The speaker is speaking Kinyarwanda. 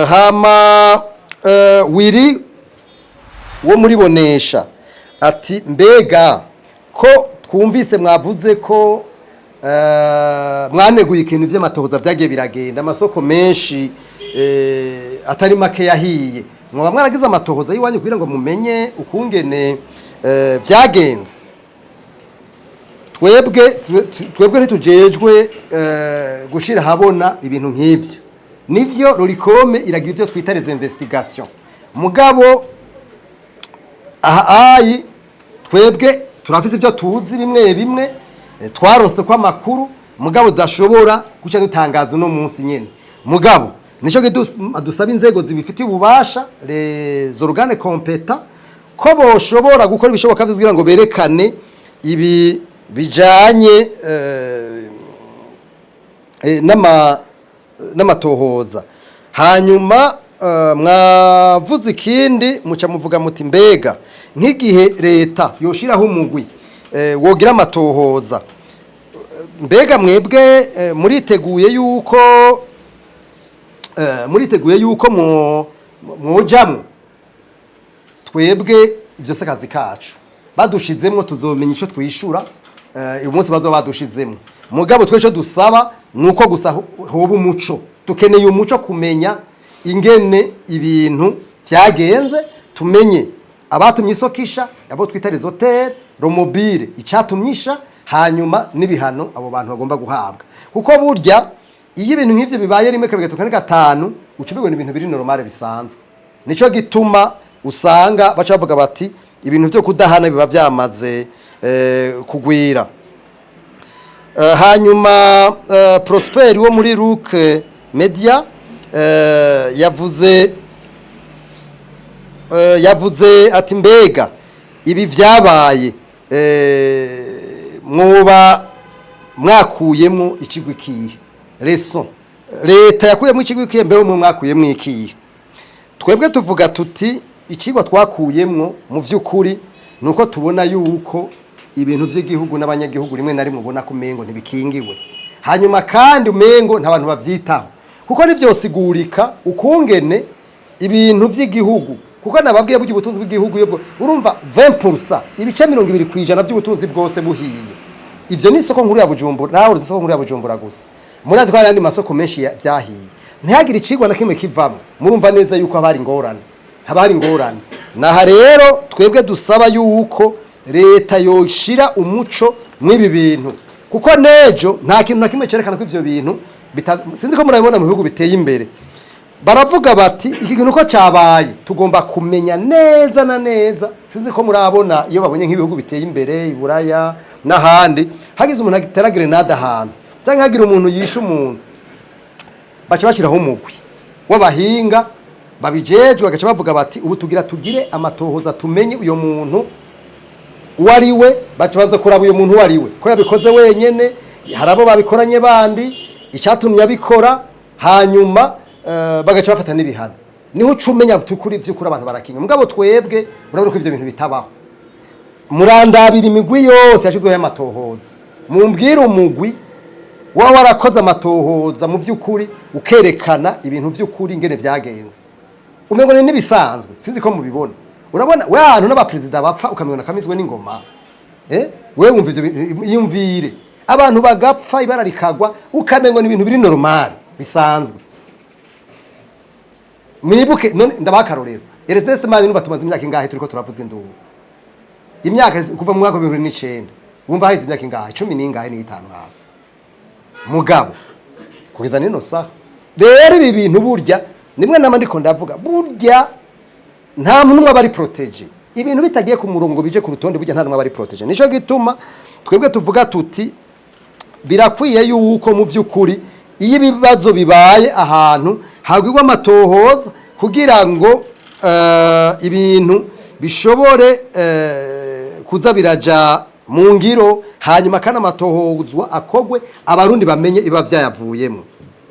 hama wiri wo muri bonesha ati mbega ko twumvise mwavuze ko mwaneguye ikintu by'amatohoza byagiye biragenda amasoko menshi atari make yahiye mwaba mwaragize amatohoza yiwanyu kugira ngo mumenye ukungene byagenze. Twebwe ntitujejwe gushira habona ibintu nk'ivyo, nivyo Rorikome iragira ivyo twita les investigations. Mugabo ayi twebwe turafise ivyo tuzi bimwe twaronse kwa makuru mugabo dashobora guca dutangaza no munsi nyene. Mugabo nico dusaba inzego zibifitiye ububasha les organes compétents ko boshobora gukora ibishoboka kugira ngo berekane ibi bijanye n'amatohoza. Hanyuma mwavuze ikindi muca muvuga muti mbega nk'igihe leta yoshiraho umugwi wogira amatohoza, mbega mwebwe muriteguye yuko mwojamwo. Twebwe ivyo sakazi kacu badushizemwo tuzomenya ico twishura uyu munsi bazo badushizemwo. Mugabo twe cyo dusaba nuko gusa hoba umuco, dukeneye umuco kumenya ingene ibintu byagenze, tumenye abatumye isokisha abo twita les hôtels romobile icatumyisha, hanyuma n'ibihano abo bantu bagomba guhabwa. Kuko burya iyo ibintu nk'ivyo bibaye rimwe kabigatuka gatanu ucubigwe n'ibintu biri normale bisanzwe. Nico gituma usanga baca bavuga bati ibintu byo kudahana biba byamaze kugwira. Hanyuma Prosper wo muri Rook Media yavuze ati mbega ibi vyabaye mwoba mwakuyemo ikigwi kihe leson leta yakuyemo ikigwi kihe mbere mwe mwakuyemo ikihe. Twebwe tuvuga tuti ikigwa twakuyemwo mu vy'ukuri nuko tubona yuko ibintu by'igihugu n'abanyagihugu rimwe na rimwe ubona ko mengo ntibikingiwe, hanyuma kandi umengo nta bantu bavyitaho kuko ni byose igurika ukungene ibintu by'igihugu. Kuko nababwiye bugi ubutunzi bw'igihugu yebwo urumva 20% ibice 20% by'ubutunzi bwose buhiye. Ivyo ni isoko nkuru ya Bujumbura, naho isoko nkuru ya Bujumbura gusa. Murazi ko hari masoko menshi byahiye, ntihagire ikigwa na kimwe kivamo. Murumva neza yuko abari ngorane, habari ngorane. Naha rero twebwe dusaba yuko leta yoshira umuco mw'ibi bintu, kuko nejo nta kintu na kimwe cerekana ko ivyo bintu sinzi ko murabibona mu bihugu biteye imbere. Baravuga bati iki kintu ko cabaye tugomba kumenya neza na neza. Sinzi ko murabona iyo babonye nk'ibihugu biteye imbere Iburaya n'ahandi hagize umuntu agitera grenade ahantu cyangwa hagira umuntu yisha umuntu, baca bashiraho umugwi w'abahinga babijejwe bagaca bavuga bati ubu tugire amatohoza tumenye uyo muntu wariwe. Baca baza kuraba uyo muntu wariwe ko yabikoze wenyene, harabo babikoranye bandi icyatumye abikora, hanyuma bagaca bafata n'ibihano. Niho ucumenya tukuri by'ukuri abantu barakinya. Mugabo twebwe urabona ko ivyo bintu bitabaho. Murandabira imigwi yose yashizweho amatohoza, mumbwire umugwi wawe warakoze amatohoza mu vy'ukuri ukerekana ibintu vy'ukuri ingene vyagenze. Umengo ni nibisanzwe, sinzi ko mubibona. Urabona we ahantu n'abapresident bapfa ukamenya kamizwe n'ingoma. We wumva ivyo yumvire abantu bagapfa ibara rikagwa ukamengo ni ibintu biri normal bisanzwe. Mwibuke none ndabakarorero Ernest Mani nuba tumaze imyaka ingahe turiko turavuza induru. Imyaka kuva mu mwaka wa 2009 wumva haize imyaka ingahe 10 n'ingahe ni 5 hafi. Mugabo kugeza nino saha rero ibi bintu burya nimwe namandiko ndavuga burya nta muntu umwe bari protege. Ibintu bitagiye ku murongo bije ku rutonde burya nta numwe bari protege. Nico gituma twebwe tuvuga tuti birakwiye yuko mu vy'ukuri iyo ibibazo bibaye ahantu hagirwa amatohoza kugira ngo ibintu bishobore kuza biraja mu ngiro, hanyuma kana amatohozwa akogwe abarundi bamenye iba vyayavuyemo.